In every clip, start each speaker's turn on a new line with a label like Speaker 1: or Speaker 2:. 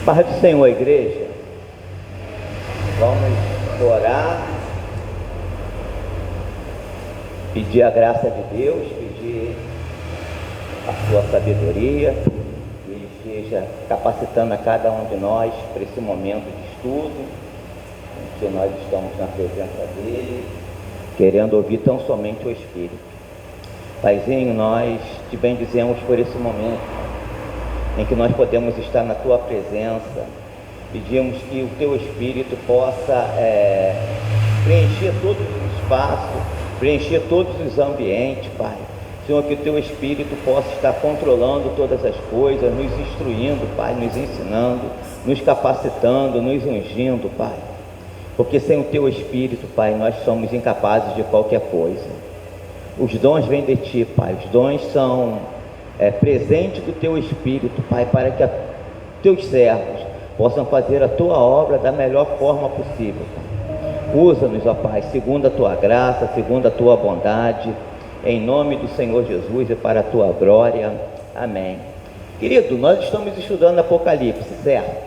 Speaker 1: Paz do Senhor, igreja. Vamos orar, pedir a graça de Deus, pedir a sua sabedoria, que Ele esteja capacitando a cada um de nós para esse momento de estudo, em que nós estamos na presença dEle, querendo ouvir tão somente o Espírito. Paizinho, nós te bendizemos por esse momento em que nós podemos estar na Tua presença. Pedimos que o Teu Espírito possa preencher todos os espaços, preencher todos os ambientes, Pai. Senhor, que o Teu Espírito possa estar controlando todas as coisas, nos instruindo, Pai, nos ensinando, nos capacitando, nos ungindo, Pai. Porque sem o Teu Espírito, Pai, nós somos incapazes de qualquer coisa. Os dons vêm de Ti, Pai. Os dons são presente do Teu Espírito, Pai, para que Teus servos possam fazer a Tua obra da melhor forma possível, Pai. Usa-nos, ó Pai, segundo a Tua graça, segundo a Tua bondade, em nome do Senhor Jesus e para a Tua glória. Amém. Querido, nós estamos estudando Apocalipse, certo?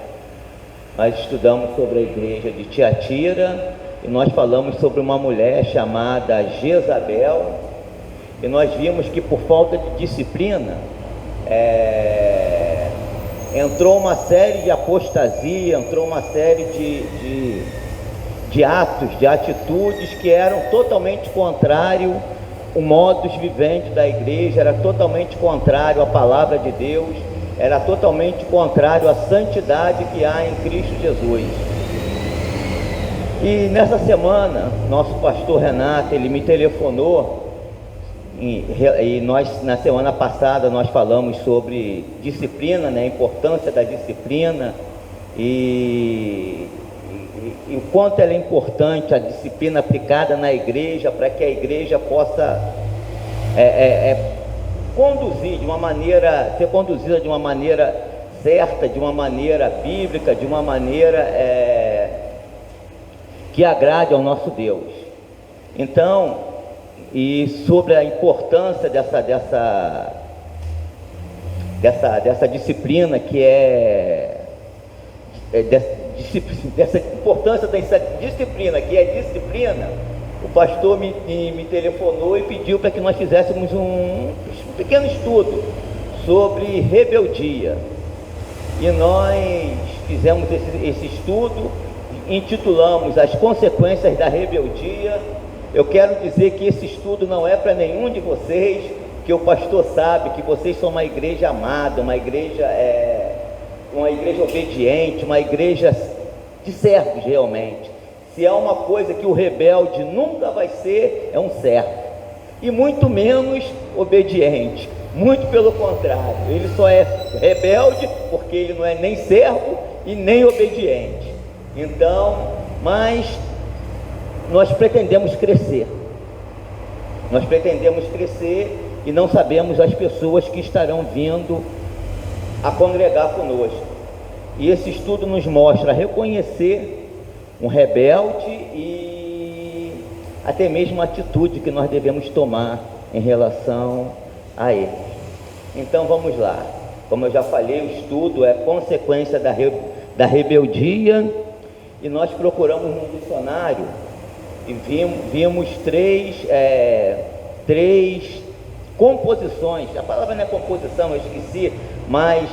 Speaker 1: Nós estudamos sobre a igreja de Tiatira e nós falamos sobre uma mulher chamada Jezabel. E nós vimos que por falta de disciplina, entrou uma série de apostasia, entrou uma série de atos, de atitudes que eram totalmente contrário ao modus vivendi da igreja, era totalmente contrário à palavra de Deus, era totalmente contrário à santidade que há em Cristo Jesus. E nessa semana, nosso pastor Renato, ele me telefonou. E nós, na semana passada, nós falamos sobre disciplina, né, a importância da disciplina e o quanto ela é importante, a disciplina aplicada na igreja, para que a igreja possa conduzir de uma maneira, ser conduzida de uma maneira certa, de uma maneira bíblica, de uma maneira que agrade ao nosso Deus. Então, e sobre a importância dessa disciplina, que dessa importância dessa disciplina, que é disciplina, o pastor me telefonou e pediu para que nós fizéssemos um pequeno estudo sobre rebeldia. E nós fizemos esse estudo, intitulamos As Consequências da Rebeldia. Eu quero dizer que esse estudo não é para nenhum de vocês, que o pastor sabe que vocês são uma igreja amada, uma igreja obediente, uma igreja de servos realmente. Se há uma coisa que o rebelde nunca vai ser, é um servo, e muito menos obediente, muito pelo contrário, ele só é rebelde porque ele não é nem servo e nem obediente. Então, mas nós pretendemos crescer e não sabemos as pessoas que estarão vindo a congregar conosco. E esse estudo nos mostra reconhecer um rebelde e até mesmo a atitude que nós devemos tomar em relação a ele. Então vamos lá. Como eu já falei, o estudo é consequência da rebeldia, e nós procuramos no dicionário e vimos três composições. A palavra não é composição, eu esqueci, mas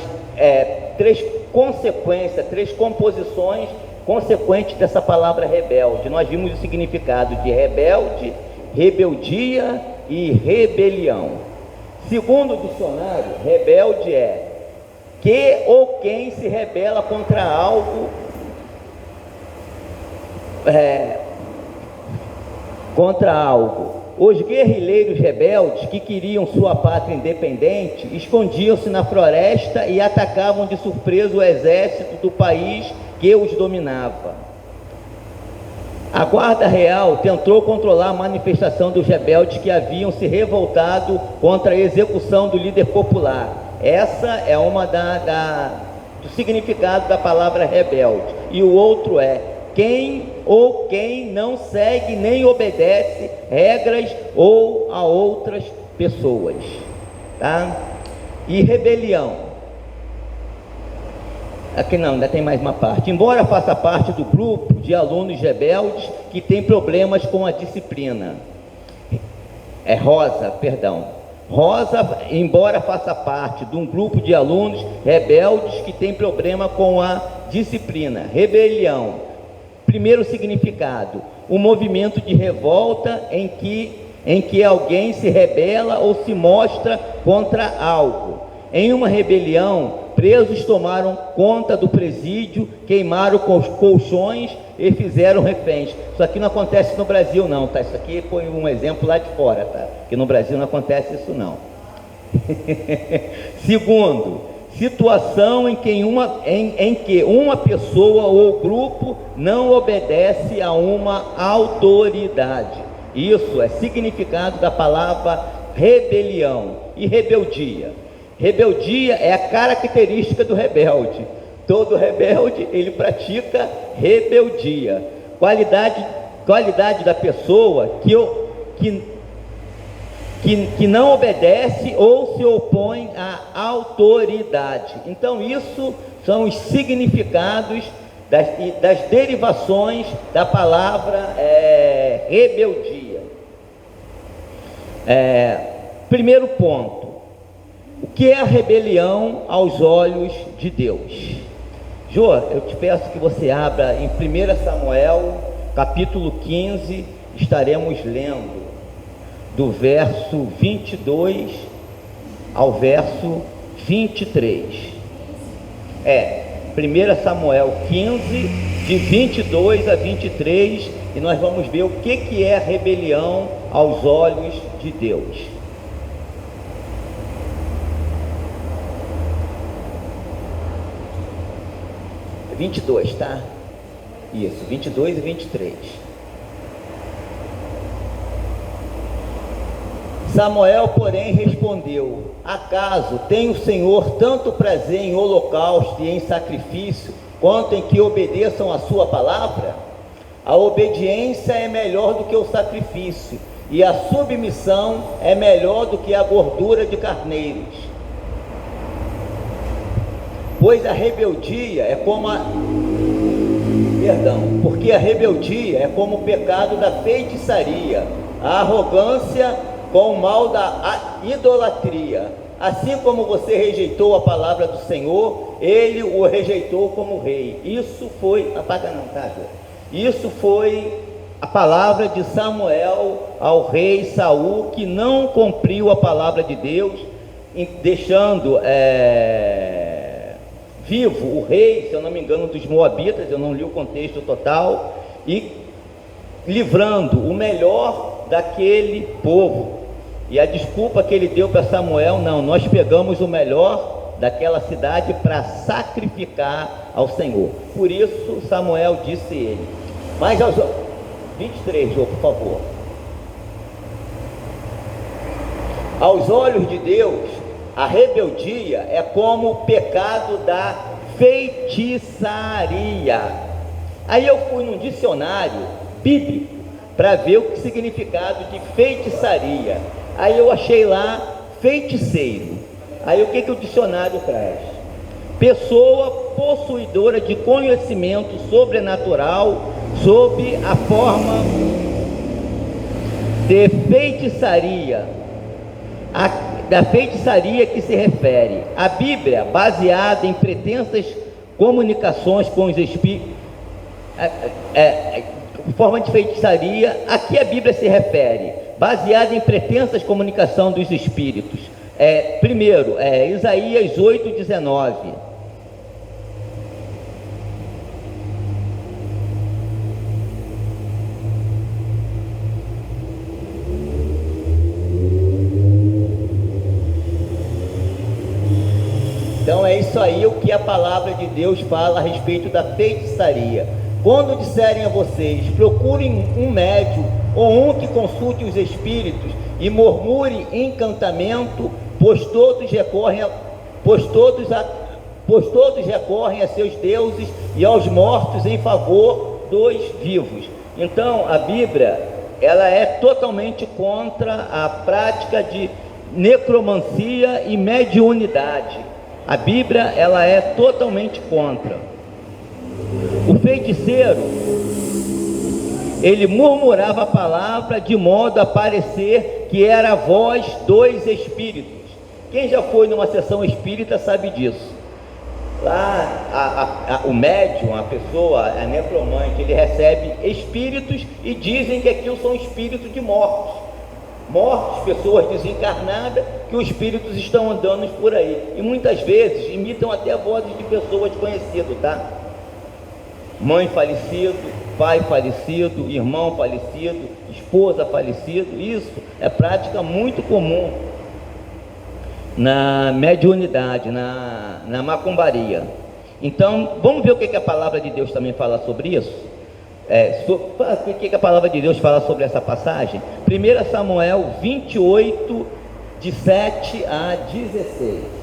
Speaker 1: três consequências, três composições consequentes dessa palavra rebelde. Nós vimos o significado de rebelde, rebeldia e rebelião. Segundo o dicionário, rebelde é que ou quem se rebela contra algo, Os guerrilheiros rebeldes que queriam sua pátria independente escondiam-se na floresta e atacavam de surpresa o exército do país que os dominava. A guarda real tentou controlar a manifestação dos rebeldes que haviam se revoltado contra a execução do líder popular. Essa é uma do significado da palavra rebelde. E o outro é quem não segue nem obedece regras ou a outras pessoas, tá? E rebelião Aqui não, ainda tem mais uma parte. Embora faça parte do grupo de alunos rebeldes que tem problemas com a disciplina. Rosa, embora faça parte de um grupo de alunos rebeldes que tem problema com a disciplina. Rebelião. Primeiro significado: um movimento de revolta em que alguém se rebela ou se mostra contra algo. Em uma rebelião, presos tomaram conta do presídio, queimaram colchões e fizeram reféns. Isso aqui não acontece no Brasil não, tá? Isso aqui foi um exemplo lá de fora, tá? Que no Brasil não acontece isso não. Segundo, situação em que uma pessoa ou grupo não obedece a uma autoridade. Isso é significado da palavra rebelião e rebeldia. Rebeldia é a característica do rebelde. Todo rebelde, ele pratica rebeldia. Qualidade da pessoa que não obedece ou se opõe à autoridade. Então, isso são os significados das derivações da palavra rebeldia. Primeiro ponto: o que é a rebelião aos olhos de Deus? Jô, eu te peço que você abra em 1 Samuel, capítulo 15, estaremos lendo do verso 22 ao verso 23. 1 Samuel 15, de 22 a 23, e nós vamos ver o que é a rebelião aos olhos de Deus. É 22, tá? Isso, 22 e 23. Samuel, porém, respondeu: acaso tem o Senhor tanto prazer em holocausto e em sacrifício, quanto em que obedeçam a sua palavra? A obediência é melhor do que o sacrifício, e a submissão é melhor do que a gordura de carneiros. Pois a rebeldia é como porque a rebeldia é como o pecado da feitiçaria, a arrogância com o mal da idolatria. Assim como você rejeitou a palavra do Senhor, ele o rejeitou como rei. Isso foi Isso foi a palavra de Samuel ao rei Saul, que não cumpriu a palavra de Deus, deixando vivo o rei, se eu não me engano, dos Moabitas, eu não li o contexto total, e livrando o melhor daquele povo. E a desculpa que ele deu para Samuel: não, nós pegamos o melhor daquela cidade para sacrificar ao Senhor. Por isso Samuel disse ele. Mas aos 23, Jô, por favor. Aos olhos de Deus, a rebeldia é como o pecado da feitiçaria. Aí eu fui num dicionário bíblico para ver o significado de feitiçaria. Aí eu achei lá feiticeiro. Aí o que o dicionário traz? Pessoa possuidora de conhecimento sobrenatural sob a forma de feitiçaria. Da feitiçaria que se refere. A Bíblia, baseada em pretensas comunicações com os espíritos, forma de feitiçaria, a que a Bíblia se refere? Baseada em pretensas comunicação dos espíritos. Primeiro, Isaías 8:19. Então é isso aí o que a palavra de Deus fala a respeito da feitiçaria. Quando disserem a vocês: procurem um médium ou um que consulte os espíritos e murmure encantamento, pois todos recorrem a seus deuses e aos mortos em favor dos vivos. Então a Bíblia, ela é totalmente contra a prática de necromancia e mediunidade. A Bíblia, ela é totalmente contra. O feiticeiro, ele murmurava a palavra de modo a parecer que era a voz dos espíritos. Quem já foi numa sessão espírita sabe disso. Lá o médium, a pessoa, a necromante, ele recebe espíritos e dizem que aquilo são espíritos de mortos, pessoas desencarnadas, que os espíritos estão andando por aí, e muitas vezes imitam até vozes de pessoas conhecidas, tá? Mãe falecida, pai falecido, irmão falecido, esposa falecido. Isso é prática muito comum na mediunidade, na macumbaria. Então, vamos ver o que a palavra de Deus também fala sobre isso? O que a palavra de Deus fala sobre essa passagem? 1 Samuel 28, de 7 a 16.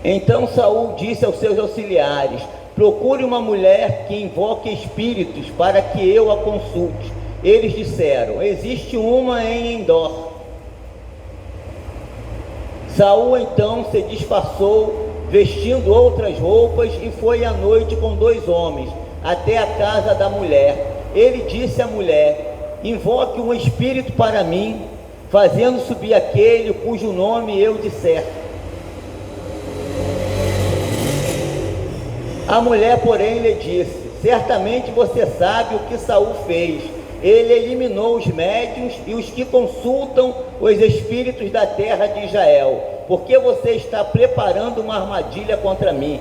Speaker 1: Então Saul disse aos seus auxiliares: procure uma mulher que invoque espíritos para que eu a consulte. Eles disseram: existe uma em Endor. Saul então se disfarçou, vestindo outras roupas, e foi à noite com 2 homens até a casa da mulher. Ele disse à mulher: invoque um espírito para mim, fazendo subir aquele cujo nome eu disser. A mulher, porém, lhe disse: certamente você sabe o que Saul fez. Ele eliminou os médiuns e os que consultam os espíritos da terra de Israel. Por que você está preparando uma armadilha contra mim?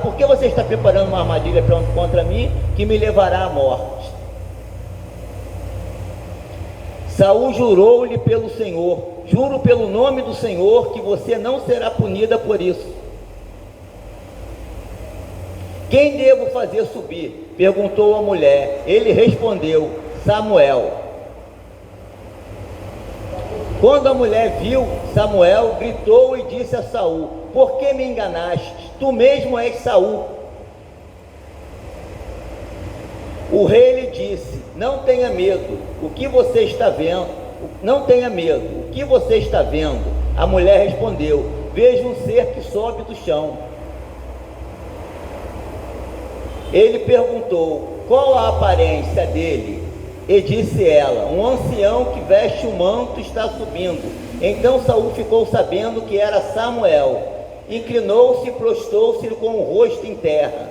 Speaker 1: Por que você está preparando uma armadilha contra mim que me levará à morte? Saul jurou-lhe pelo Senhor: juro pelo nome do Senhor que você não será punida por isso. Quem devo fazer subir? Perguntou a mulher. Ele respondeu: Samuel. Quando a mulher viu Samuel, gritou e disse a Saul: por que me enganaste? Tu mesmo és Saul. O rei lhe disse: não tenha medo, o que você está vendo? Não tenha medo, o que você está vendo? A mulher respondeu: vejo um ser que sobe do chão. Ele perguntou: qual a aparência dele? E disse ela: um ancião que veste um manto está subindo. Então Saul ficou sabendo que era Samuel. Inclinou-se e prostrou-se com o rosto em terra.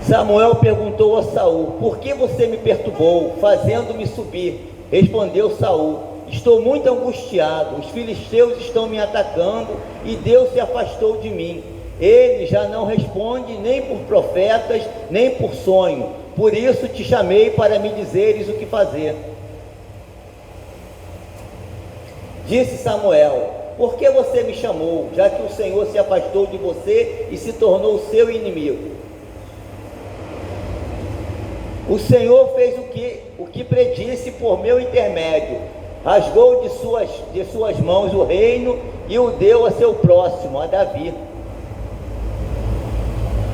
Speaker 1: Samuel perguntou a Saul: por que você me perturbou, fazendo-me subir? Respondeu Saul: estou muito angustiado, os filisteus estão me atacando e Deus se afastou de mim. Ele já não responde nem por profetas, nem por sonho. Por isso te chamei para me dizeres o que fazer. Disse Samuel: por que você me chamou, já que o Senhor se afastou de você e se tornou seu inimigo? O Senhor fez o que predisse por meu intermédio. Rasgou de suas mãos o reino e o deu a seu próximo, a Davi.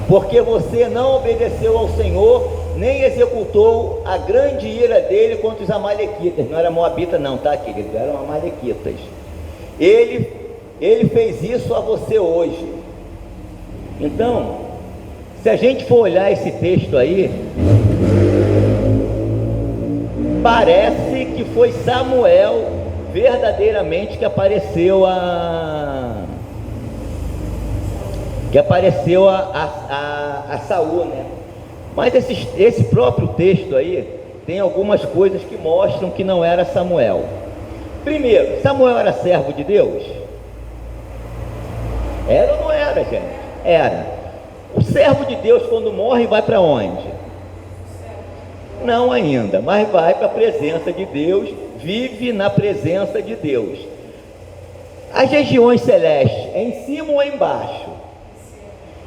Speaker 1: Porque você não obedeceu ao Senhor, nem executou a grande ira dele contra os amalequitas. Não era moabita não, tá, querido? Eram amalequitas. Ele fez isso a você hoje. Então, se a gente for olhar esse texto aí, parece que foi Samuel verdadeiramente que apareceu a Saul, né? Mas esse próprio texto aí tem algumas coisas que mostram que não era Samuel. Primeiro, Samuel era servo de Deus? Era ou não era, gente? Era. O servo de Deus, quando morre, vai para onde? Não ainda, mas vai para a presença de Deus, vive na presença de Deus. As regiões celestes, é em cima ou é embaixo?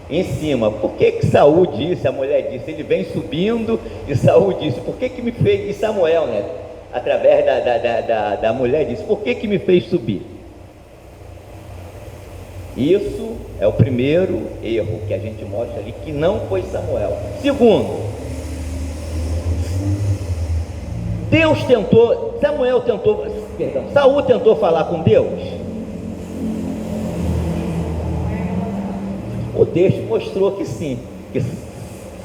Speaker 1: Em cima. Por que Saul disse, a mulher disse, ele vem subindo, e Saul disse, por que me fez, e Samuel, né? através da mulher, disse: por que me fez subir? Isso é o primeiro erro que a gente mostra ali, que não foi Samuel. Segundo, Saul tentou falar com Deus. O texto mostrou que sim,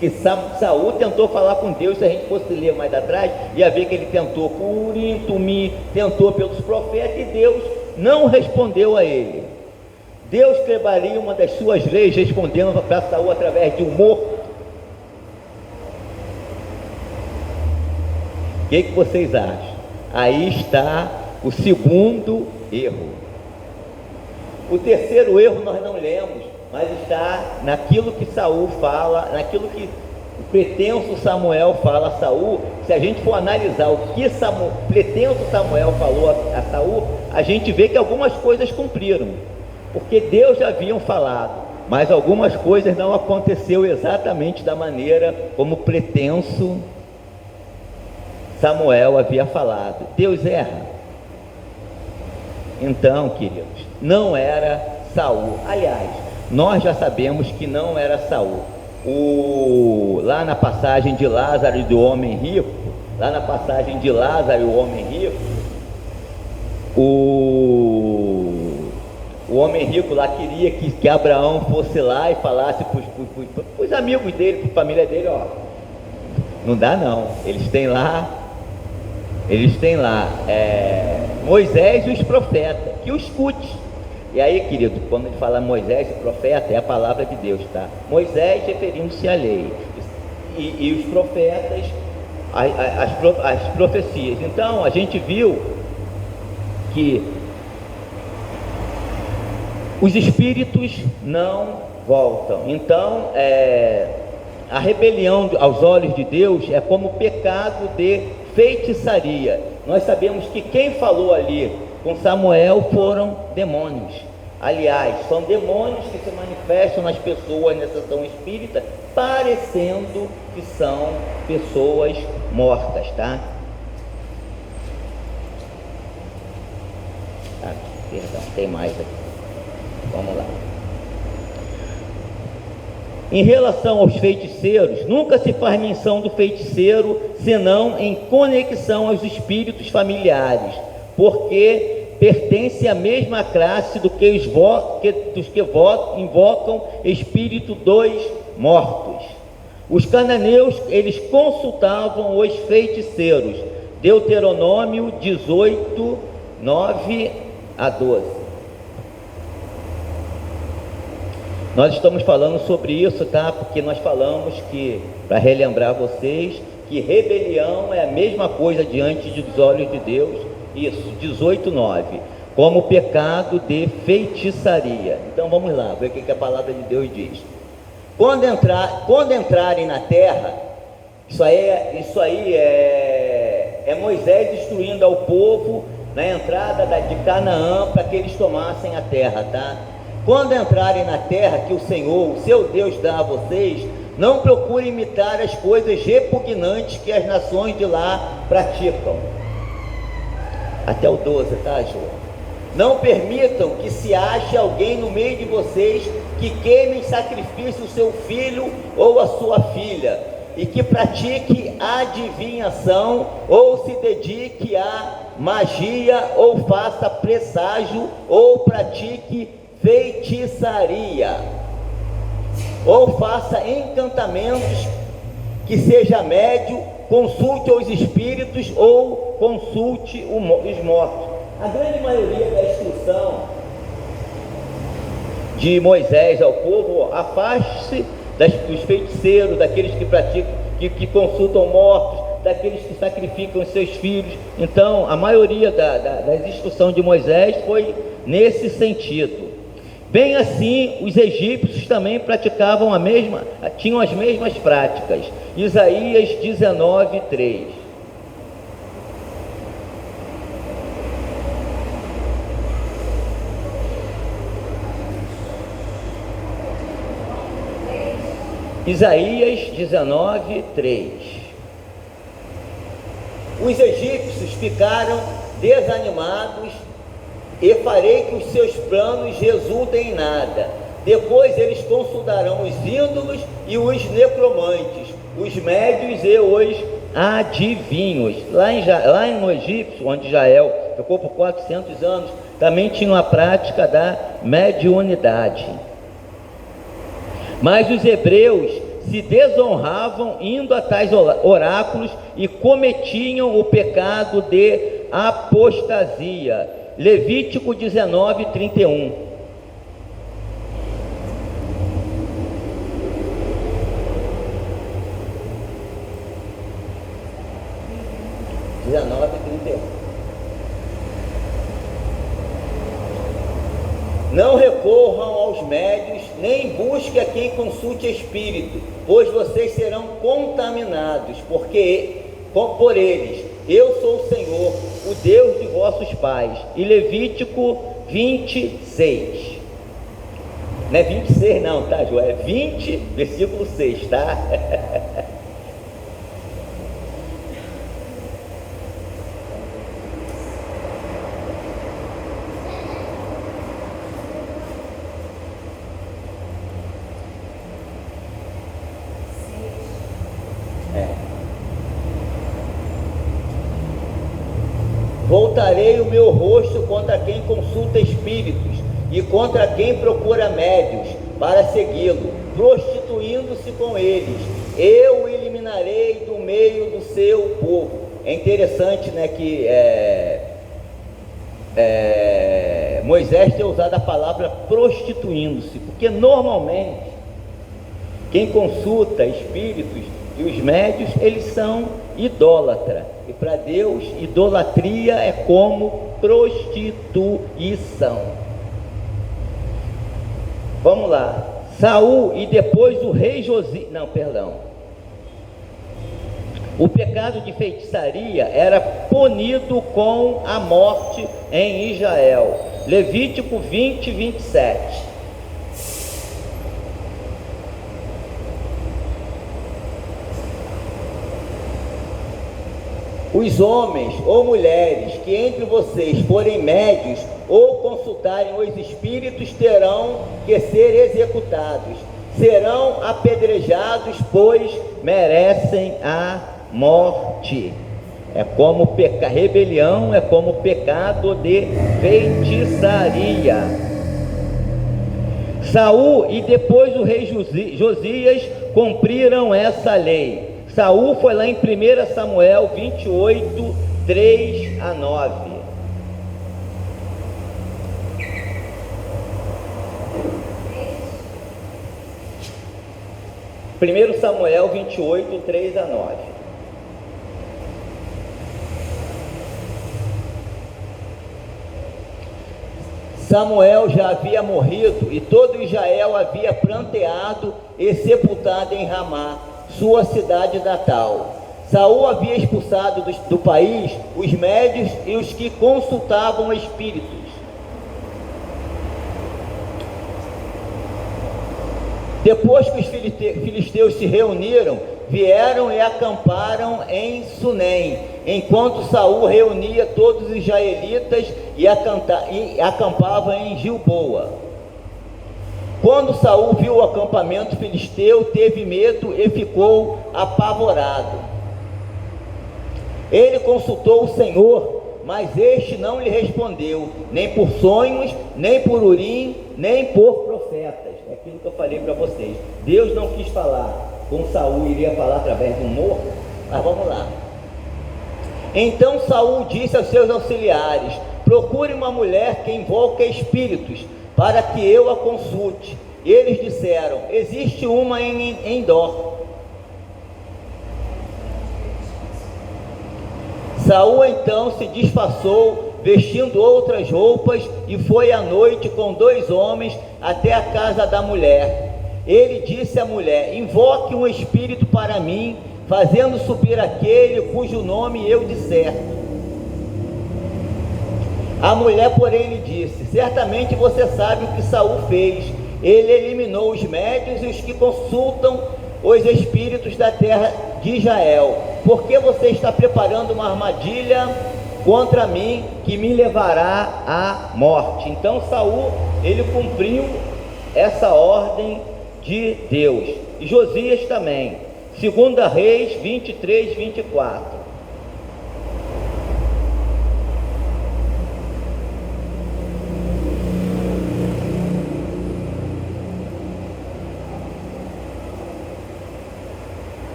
Speaker 1: que Saul tentou falar com Deus. Se a gente fosse ler mais atrás, ia ver que ele tentou por Urim, Tumim, tentou pelos profetas, e Deus não respondeu a ele. Deus quebraria uma das suas leis respondendo para Saul através de um morto. O que vocês acham? Aí está o segundo erro. O terceiro erro nós não lemos, mas está naquilo que Saul fala, naquilo que o pretenso Samuel fala a Saul. Se a gente for analisar o que pretenso Samuel falou a Saul, a gente vê que algumas coisas cumpriram, porque Deus já haviam falado, mas algumas coisas não aconteceu exatamente da maneira como pretenso Samuel havia falado. Deus erra? Então, queridos, não era Saul. Aliás, nós já sabemos que não era Saul. Lá na passagem de Lázaro e do homem rico, o homem rico lá queria que Abraão fosse lá e falasse para os amigos dele, para a família dele: ó, não dá não, eles têm lá Moisés e os profetas, que o escute. E aí, querido, quando ele fala Moisés e profeta, é a palavra de Deus, tá? Moisés referindo-se à lei, e os profetas, as profecias. Então, a gente viu que os espíritos não voltam. Então, a rebelião aos olhos de Deus é como pecado de feitiçaria. Nós sabemos que quem falou ali com Samuel foram demônios. Aliás, são demônios que se manifestam nas pessoas nessa ação espírita, parecendo que são pessoas mortas, tá? Perdão, tem mais aqui. Vamos lá. Em relação aos feiticeiros, nunca se faz menção do feiticeiro, senão em conexão aos espíritos familiares, porque pertence à mesma classe dos que invocam espírito dos mortos. Os cananeus, eles consultavam os feiticeiros. Deuteronômio 18, 9 a 12. Nós estamos falando sobre isso, tá? Porque nós falamos que, para relembrar vocês, que rebelião é a mesma coisa diante dos olhos de Deus. Isso, 18:9, como pecado de feitiçaria. Então vamos lá, ver o que a palavra de Deus diz. Quando entrarem na terra, isso aí é Moisés instruindo ao povo na entrada de Canaã, para que eles tomassem a terra, tá? Quando entrarem na terra que o Senhor, o seu Deus, dá a vocês, não procurem imitar as coisas repugnantes que as nações de lá praticam. Até o 12, tá, João? Não permitam que se ache alguém no meio de vocês que queime em sacrifício o seu filho ou a sua filha, e que pratique adivinhação, ou se dedique a magia, ou faça presságio, ou pratique feitiçaria, ou faça encantamentos, que seja médio, consulte os espíritos ou consulte os mortos. A grande maioria da instrução de Moisés ao povo: afaste-se dos feiticeiros, daqueles que praticam, que consultam mortos, daqueles que sacrificam os seus filhos. Então, a maioria das instruções de Moisés foi nesse sentido. Bem assim, os egípcios também tinham as mesmas práticas. Isaías 19:3. Isaías 19:3. Os egípcios ficaram desanimados e farei que os seus planos resultem em nada. Depois eles consultarão os ídolos e os necromantes, os médios e os adivinhos. Lá no Egito, onde Israel ficou por 400 anos, também tinham a prática da mediunidade. Mas os hebreus se desonravam indo a tais oráculos e cometiam o pecado de apostasia. Levítico 19, 31. Não recorram aos médios, nem busque a quem consulte espírito, pois vocês serão contaminados, por eles. Eu sou o Senhor, o Deus de vossos pais. E Levítico 26. Não é 26 não, tá, João? É 20, versículo 6, tá? Voltarei o meu rosto contra quem consulta espíritos e contra quem procura médios para segui-lo, prostituindo-se com eles. Eu o eliminarei do meio do seu povo. É interessante, né, que Moisés tem usado a palavra prostituindo-se, porque normalmente quem consulta espíritos e os médios, eles são idólatras. E para Deus, idolatria é como prostituição. Vamos lá. Saul e depois o rei Josias. Não, perdão. O pecado de feitiçaria era punido com a morte em Israel. Levítico 20, 27. Os homens ou mulheres que entre vocês forem médios ou consultarem os espíritos terão que ser executados, serão apedrejados, pois merecem a morte. É como rebelião, é como pecado de feitiçaria. Saul e depois o rei Josias cumpriram essa lei. Saul foi lá em 1 Samuel 28, 3 a 9. Primeiro Samuel 28, 3 a 9. Samuel já havia morrido e todo Israel havia pranteado e sepultado em Ramá, sua cidade natal. Saul havia expulsado do país os médios e os que consultavam espíritos. Depois que os filisteus se reuniram, vieram e acamparam em Sunem, enquanto Saul reunia todos os israelitas e acampava em Gilboa. Quando Saul viu o acampamento filisteu, teve medo e ficou apavorado. Ele consultou o Senhor, mas este não lhe respondeu, nem por sonhos, nem por Urim, nem por profetas. É aquilo que eu falei para vocês. Deus não quis falar com Saul, iria falar através de um morto, mas vamos lá. Então Saul disse aos seus auxiliares: procure uma mulher que invoca espíritos, para que eu a consulte. Eles disseram: existe uma em Endor. Saul então se disfarçou, vestindo outras roupas, e foi à noite com 2 homens até a casa da mulher. Ele disse à mulher: invoque um espírito para mim, fazendo subir aquele cujo nome eu disser. A mulher, porém, lhe disse: certamente você sabe o que Saul fez. Ele eliminou os médios e os que consultam os espíritos da terra de Israel. por que você está preparando uma armadilha contra mim que me levará à morte? Então Saul, ele cumpriu essa ordem de Deus, e Josias também. 2 Reis 23, 24.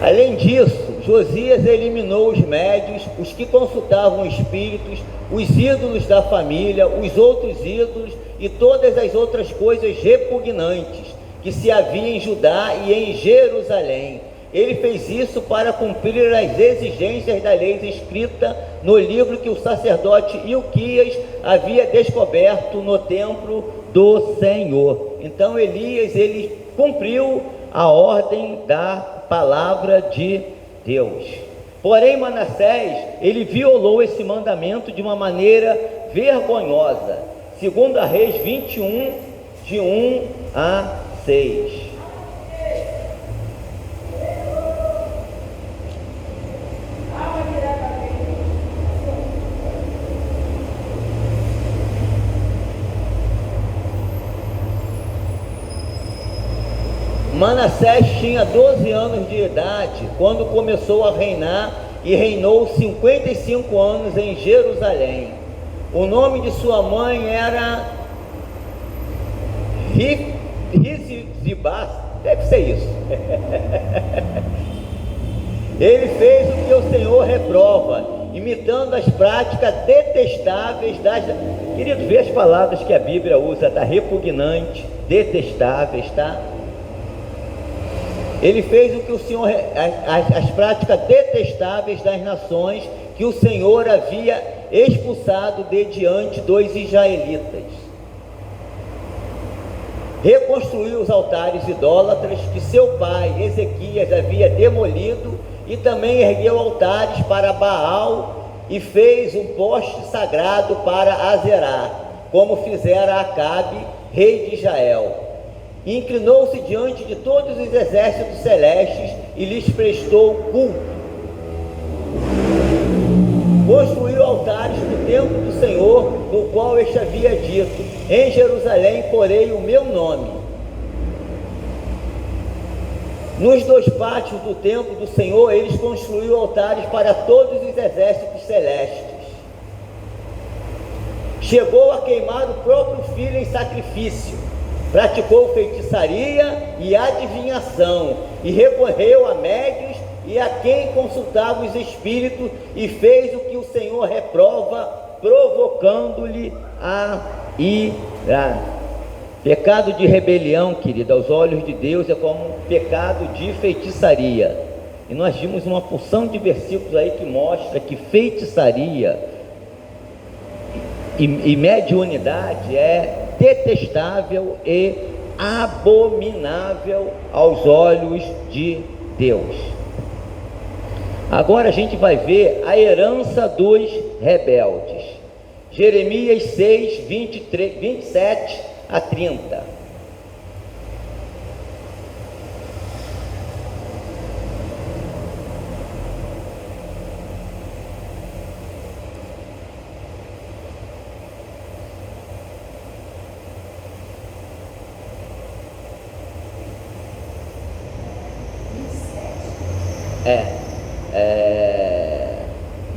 Speaker 1: Além disso, Josias eliminou os médios, os que consultavam espíritos, os ídolos da família, os outros ídolos e todas as outras coisas repugnantes que se havia em Judá e em Jerusalém. Ele fez isso para cumprir as exigências da lei escrita no livro que o sacerdote Ilquias havia descoberto no templo do Senhor. Então Elias, ele cumpriu a ordem da palavra de Deus. Porém Manassés, ele violou esse mandamento de uma maneira vergonhosa. 2 Reis 21, de 1 a 6. Manassés tinha 12 anos de idade quando começou a reinar e reinou 55 anos em Jerusalém. O nome de sua mãe era Rizibá, deve ser isso. Ele fez o que o Senhor reprova, imitando as práticas detestáveis das... Querido, vê as palavras que a Bíblia usa, tá? Repugnante, detestáveis, tá? Ele fez o que o Senhor, as práticas detestáveis das nações que o Senhor havia expulsado de diante dos israelitas. Reconstruiu os altares idólatras que seu pai Ezequias havia demolido e também ergueu altares para Baal e fez um poste sagrado para Azerá, como fizera Acabe, rei de Israel. Inclinou-se diante de todos os exércitos celestes e lhes prestou culto. Construiu altares no templo do Senhor, no qual este havia dito: em Jerusalém porei o meu nome. Nos dois pátios do templo do Senhor, eles construíram altares para todos os exércitos celestes. Chegou a queimar o próprio filho em sacrifício. Praticou feitiçaria e adivinhação, e recorreu a médios e a quem consultava os espíritos, e fez o que o Senhor reprova, provocando-lhe a ira. Pecado de rebelião, querido, aos olhos de Deus é como um pecado de feitiçaria. E nós vimos uma porção de versículos aí que mostra que feitiçaria e mediunidade é detestável e abominável aos olhos de Deus. Agora a gente vai ver a herança dos rebeldes. Jeremias 6, 27 a 30.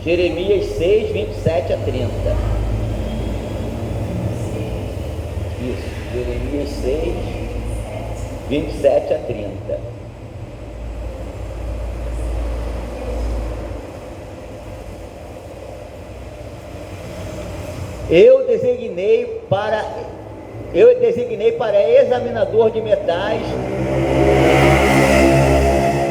Speaker 1: Jeremias 6, 27 a 30. Isso, Jeremias 6, 27 a 30. Eu designei para examinador de metais,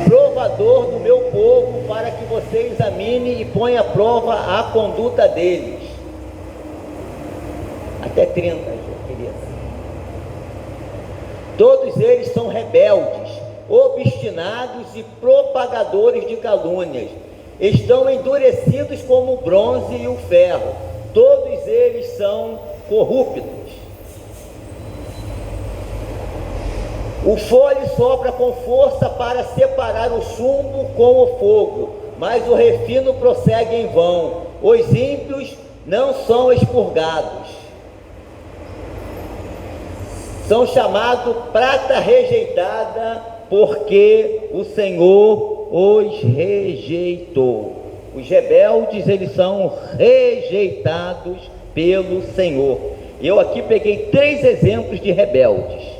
Speaker 1: provador do meu povo, para que você examine e ponha à prova a conduta deles. Até 30, querido. Todos eles são rebeldes, obstinados e propagadores de calúnias. Estão endurecidos como o bronze e o ferro. Todos eles são corruptos. O fole sopra com força para separar o chumbo com o fogo, mas o refino prossegue em vão. Os ímpios não são expurgados. São chamados prata rejeitada, porque o Senhor os rejeitou. Os rebeldes, eles são rejeitados pelo Senhor. Eu aqui peguei 3 exemplos de rebeldes.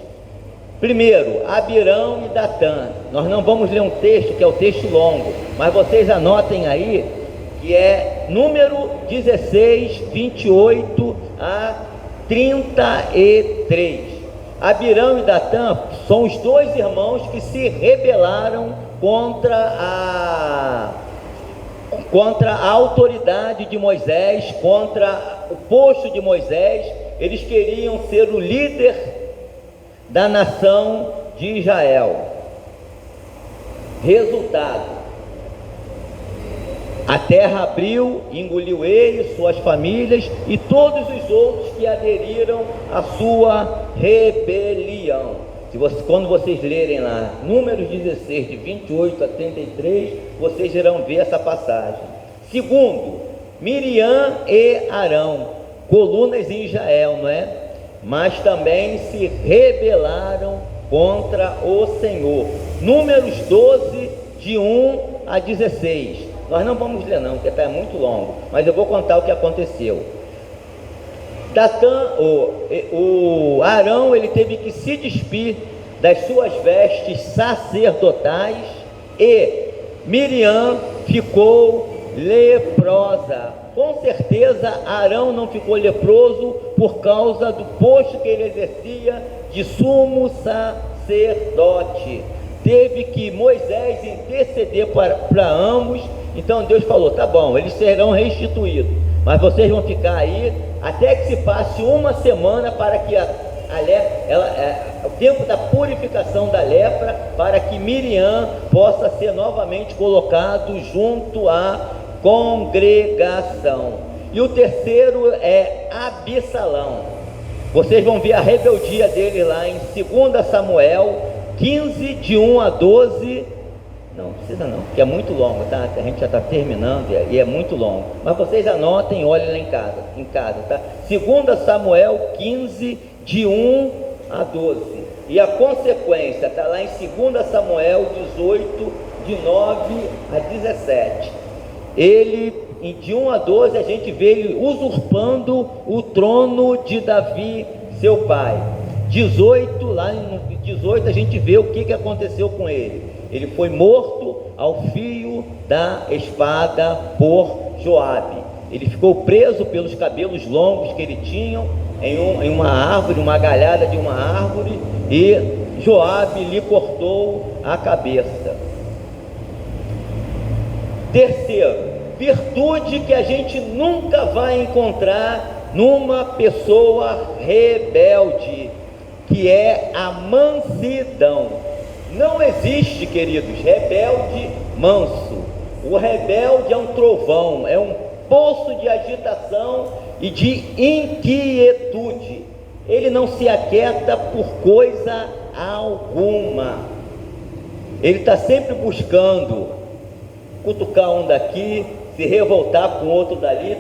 Speaker 1: Primeiro, Abirão e Datã. Nós não vamos ler um texto, que é o texto longo, mas vocês anotem aí, que é número 16, 28 a 33. Abirão e Datã são os 2 irmãos que se rebelaram contra a autoridade de Moisés, contra o posto de Moisés. Eles queriam ser o líder da nação de Israel. Resultado: a terra abriu, engoliu eles, suas famílias e todos os outros que aderiram à sua rebelião. Quando vocês lerem lá Números 16, de 28 a 33, vocês irão ver essa passagem. Segundo, Miriam e Arão, colunas em Israel, não é? Mas também se rebelaram contra o Senhor. Números 12, de 1 a 16. Nós não vamos ler não, porque é muito longo, mas eu vou contar o que aconteceu. O Arão, ele teve que se despir das suas vestes sacerdotais, e Miriam ficou leprosa. Com certeza Arão não ficou leproso por causa do posto que ele exercia de sumo sacerdote. Teve que Moisés interceder para ambos. Então Deus falou: tá bom, eles serão restituídos, mas vocês vão ficar aí até que se passe 1 semana para que o tempo da purificação da lepra, para que Miriam possa ser novamente colocado junto à congregação. E o terceiro é Absalão. Vocês vão ver a rebeldia dele lá em 2 Samuel 15, de 1 a 12. Não precisa não, porque é muito longo, tá? A gente já está terminando e é muito longo. Mas vocês anotem e olhem lá em casa, tá? 2 Samuel 15, de 1 a 12. E a consequência está lá em 2 Samuel 18, de 9 a 17. Ele, de 1 a 12, a gente vê ele usurpando o trono de Davi, seu pai. 18, lá no 18, a gente vê o que aconteceu com ele. Ele foi morto ao fio da espada por Joabe. Ele ficou preso pelos cabelos longos que ele tinha em uma árvore, uma galhada de uma árvore, e Joabe lhe cortou a cabeça. Terceiro, virtude que a gente nunca vai encontrar numa pessoa rebelde, que é a mansidão. Não existe, queridos, rebelde manso. O rebelde é um trovão, é um poço de agitação e de inquietude. Ele não se aquieta por coisa alguma. Ele está sempre buscando cutucar um daqui, se revoltar com outro dali.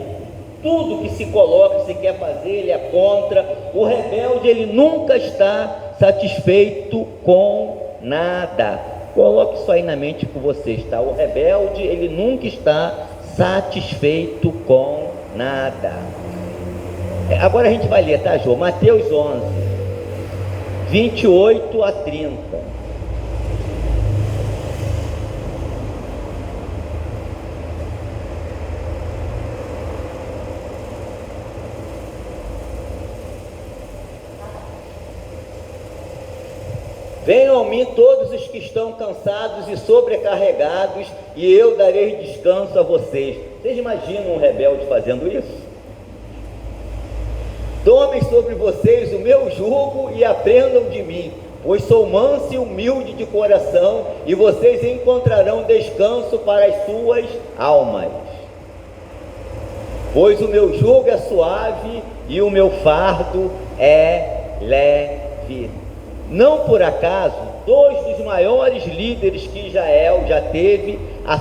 Speaker 1: Tudo que se coloca, se quer fazer, ele é contra. O rebelde, ele nunca está satisfeito com nada. Coloque isso aí na mente com vocês, tá? O rebelde, ele nunca está satisfeito com nada. Agora a gente vai ler, tá, Jô? Mateus 11, 28 a 30. Venham a mim todos os que estão cansados e sobrecarregados, e eu darei descanso a vocês. Vocês imaginam um rebelde fazendo isso? Tomem sobre vocês o meu jugo e aprendam de mim, pois sou manso e humilde de coração, e vocês encontrarão descanso para as suas almas. Pois o meu jugo é suave e o meu fardo é leve. Não por acaso, dois dos maiores líderes que Israel já teve, as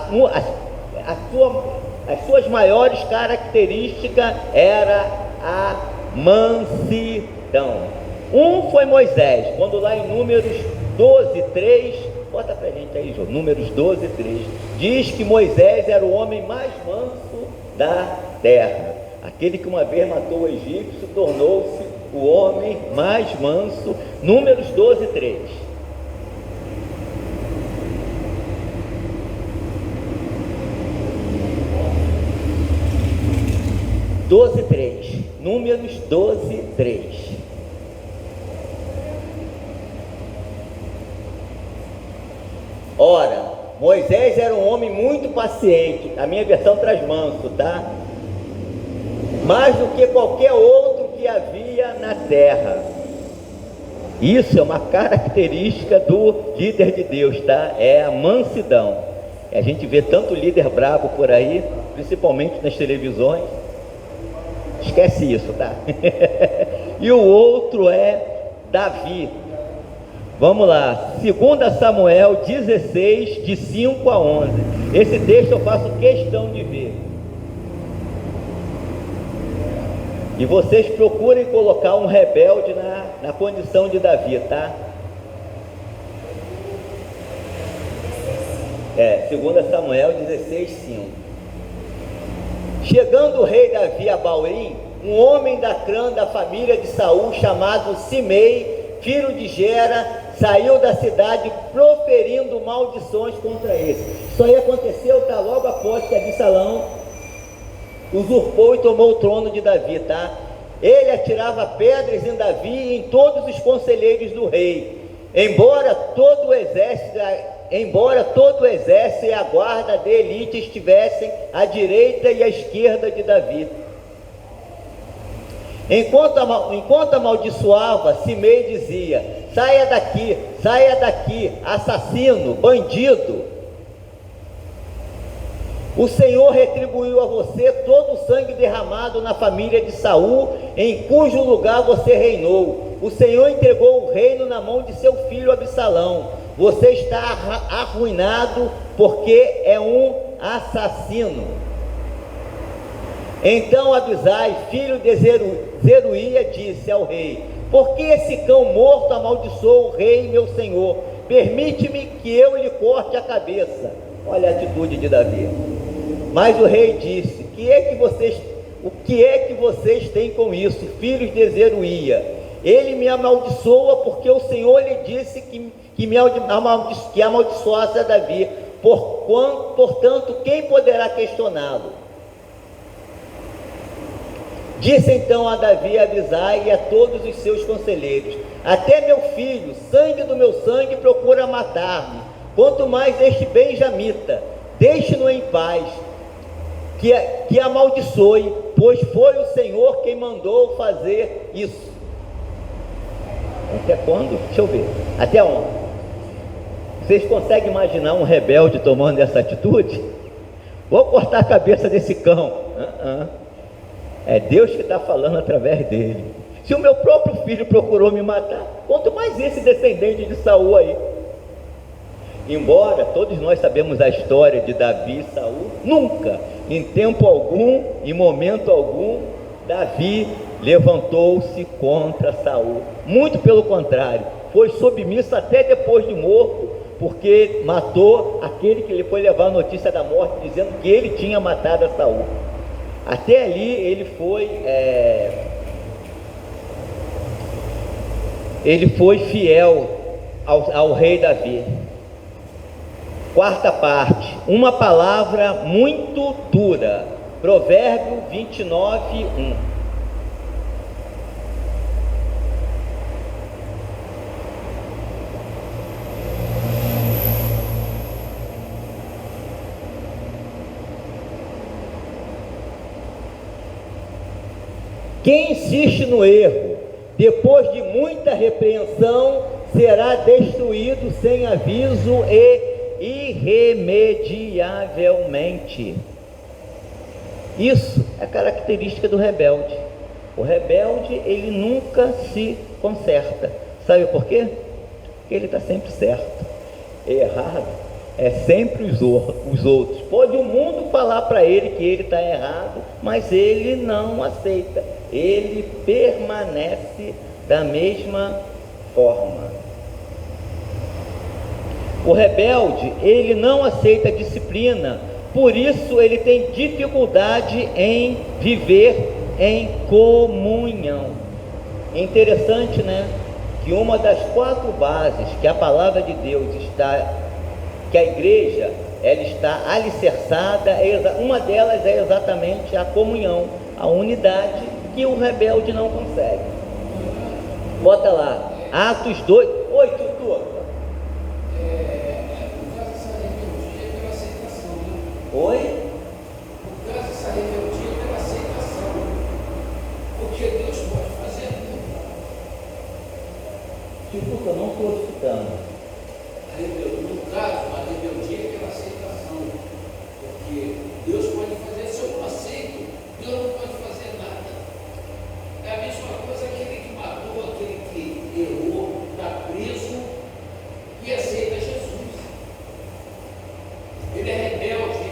Speaker 1: suas maiores características era a mansidão. Um foi Moisés, quando lá em Números 12:3, bota pra gente aí, Jô, Números 12:3, diz que Moisés era o homem mais manso da terra. Aquele que uma vez matou o egípcio tornou-se o homem mais manso. Números 12:3. Números 12:3. Ora, Moisés era um homem muito paciente, a minha versão traz manso, tá? Mais do que qualquer outro que havia na terra. Isso é uma característica do líder de Deus, tá? É a mansidão. A gente vê tanto líder bravo por aí, principalmente nas televisões. Esquece isso, tá? E o outro é Davi. Vamos lá, 2 Samuel 16, de 5 a 11. Esse texto eu faço questão de ver. E vocês procurem colocar um rebelde na condição de Davi, tá? 2 Samuel 16, 5. Chegando o rei Davi a Baurim, um homem da clã da família de Saul, chamado Simei, filho de Gera, saiu da cidade proferindo maldições contra ele. Isso aí aconteceu, tá? Logo após que Absalão usurpou e tomou o trono de Davi, tá? Ele atirava pedras em Davi e em todos os conselheiros do rei, embora todo o exército e a guarda de elite estivessem à direita e à esquerda de Davi. Enquanto amaldiçoava, Simei dizia: saia daqui, assassino, bandido. O Senhor retribuiu a você todo o sangue derramado na família de Saul, em cujo lugar você reinou. O Senhor entregou o reino na mão de seu filho Absalão. Você está arruinado porque é um assassino. Então Abisai, filho de Zeruia, disse ao rei: por que esse cão morto amaldiçoou o rei, meu senhor? Permite-me que eu lhe corte a cabeça. Olha a atitude de Davi. Mas o rei disse: o que é que vocês têm com isso, filhos de Zeruia? Ele me amaldiçoa porque o Senhor lhe disse que amaldiçoasse a Davi. Portanto, quem poderá questioná-lo? Disse então a Davi, a Abisai e a todos os seus conselheiros: até meu filho, sangue do meu sangue, procura matar-me, quanto mais este benjamita. Deixe-no em paz, que amaldiçoe, pois foi o Senhor quem mandou fazer isso. Até quando? Deixa eu ver. Até onde? Vocês conseguem imaginar um rebelde tomando essa atitude? Vou cortar a cabeça desse cão. É Deus que está falando através dele. Se o meu próprio filho procurou me matar, quanto mais esse descendente de Saul aí. Embora todos nós sabemos a história de Davi e Saul, nunca, em tempo algum, em momento algum, Davi levantou-se contra Saul. Muito pelo contrário, foi submisso até depois de morto, porque matou aquele que lhe foi levar a notícia da morte, dizendo que ele tinha matado a Saul. Até ali ele foi fiel ao rei Davi. Quarta parte, uma palavra muito dura. Provérbio 29:1. Quem insiste no erro, depois de muita repreensão, será destruído sem aviso e irremediavelmente. Isso é característica do rebelde. O rebelde, ele nunca se conserta. Sabe por quê? porque ele está sempre certo. Errado é sempre os outros. Pode o mundo falar para ele que ele está errado, mas ele não aceita, ele permanece da mesma forma. O rebelde, ele não aceita a disciplina, por isso ele tem dificuldade em viver em comunhão. É interessante, né? Que uma das 4 bases que a palavra de Deus está, que a igreja ela está alicerçada, uma delas é exatamente a comunhão, a unidade que o rebelde não consegue. Bota lá, Atos 2, 8, tudo. Oi?
Speaker 2: Por causa dessa rebeldia pela aceitação, porque Deus pode fazer tudo.
Speaker 1: Tipo, eu não estou escutando.
Speaker 2: No caso, a rebeldia pela aceitação, porque Deus pode fazer, se eu não aceito, Deus não pode fazer nada. É a mesma coisa aquele que matou, aquele que errou, está preso e aceita Jesus. Ele é rebelde,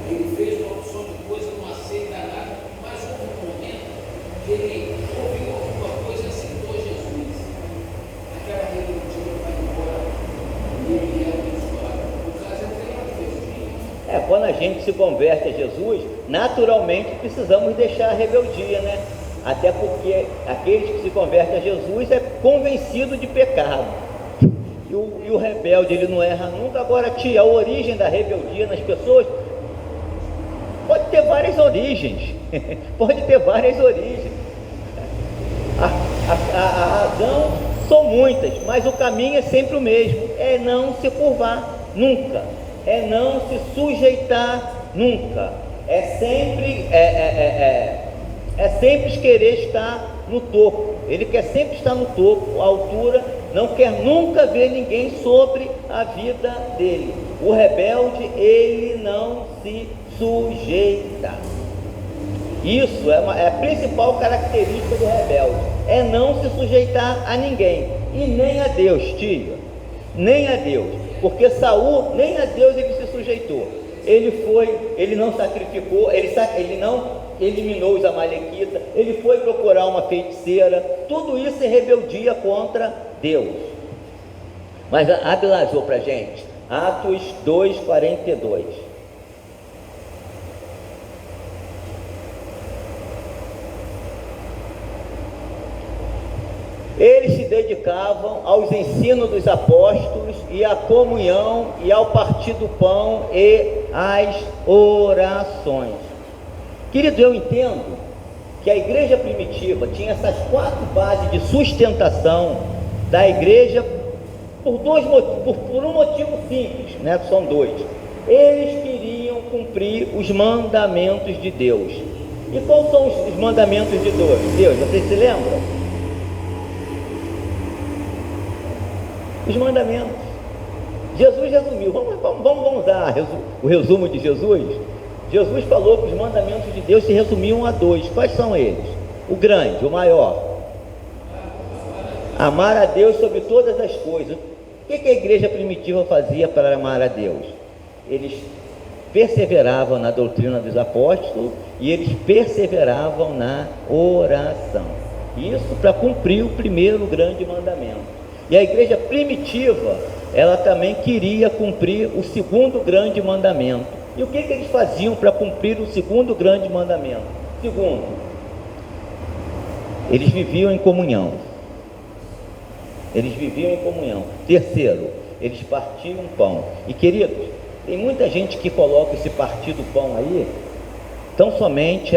Speaker 2: ele fez uma opção de coisa, não aceita nada, mas houve um momento que ele ouviu alguma coisa e aceitou Jesus. Aquela rebeldia vai embora e ele é abençoado. No caso, é uma rebeldia.
Speaker 1: Quando a gente se converte a Jesus, naturalmente precisamos deixar a rebeldia, né? Até porque aqueles que se convertem a Jesus é convencido de pecado. E o rebelde, ele não erra nunca. Agora, tia, a origem da rebeldia nas pessoas pode ter várias origens. Pode ter várias origens. A razão são muitas, mas o caminho é sempre o mesmo. É não se curvar nunca. É não se sujeitar nunca. É sempre querer estar no topo. Ele quer sempre estar no topo, à altura, não quer nunca ver ninguém sobre a vida dele. O rebelde, ele não se sujeita. Isso é a principal característica do rebelde, é não se sujeitar a ninguém, e nem a Deus, tio, nem a Deus, porque Saul, nem a Deus ele se sujeitou. Ele não sacrificou, ele não eliminou os amalequitas, ele foi procurar uma feiticeira, tudo isso é rebeldia contra Deus. Mas abre lá, Jô, pra gente, Atos 2:42. Eles se dedicavam aos ensinos dos apóstolos e à comunhão e ao partir do pão e às orações. Querido, eu entendo que a igreja primitiva tinha essas 4 bases de sustentação da igreja por um motivo simples, né? São 2. Eles queriam cumprir os mandamentos de Deus. E quais são os mandamentos de Deus? Vocês se lembram? Os mandamentos. Jesus resumiu. Vamos usar o resumo de Jesus? Jesus falou que os mandamentos de Deus se resumiam a 2. Quais são eles? O grande, o maior. Amar a Deus sobre todas as coisas. O que a igreja primitiva fazia para amar a Deus? Eles perseveravam na doutrina dos apóstolos e eles perseveravam na oração. Isso para cumprir o primeiro grande mandamento. E a igreja primitiva, ela também queria cumprir o segundo grande mandamento. E o que eles faziam para cumprir o segundo grande mandamento? Segundo, eles viviam em comunhão. Eles viviam em comunhão. Terceiro, eles partiam pão. E queridos, tem muita gente que coloca esse partir do pão aí tão somente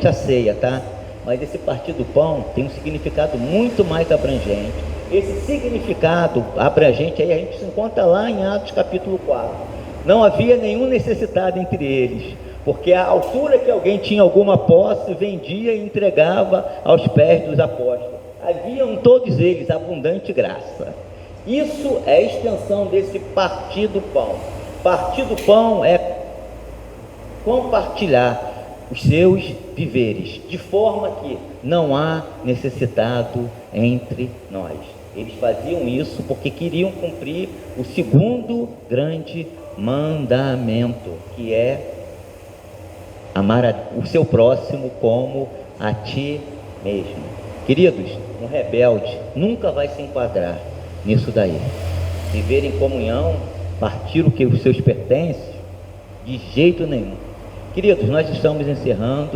Speaker 1: a ceia, tá? Mas esse partir do pão tem um significado muito mais abrangente. Esse significado abrangente aí a gente se encontra lá em Atos capítulo 4. Não havia nenhum necessitado entre eles, porque à altura que alguém tinha alguma posse, vendia e entregava aos pés dos apóstolos. Haviam todos eles abundante graça. Isso é a extensão desse partir do pão. Partir do pão é compartilhar, os seus viveres, de forma que não há necessitado entre nós. Eles faziam isso porque queriam cumprir o segundo grande mandamento, que é amar o seu próximo como a ti mesmo. Queridos, um rebelde nunca vai se enquadrar nisso daí. Viver em comunhão, partir o que os seus pertence, de jeito nenhum. Queridos, nós estamos encerrando.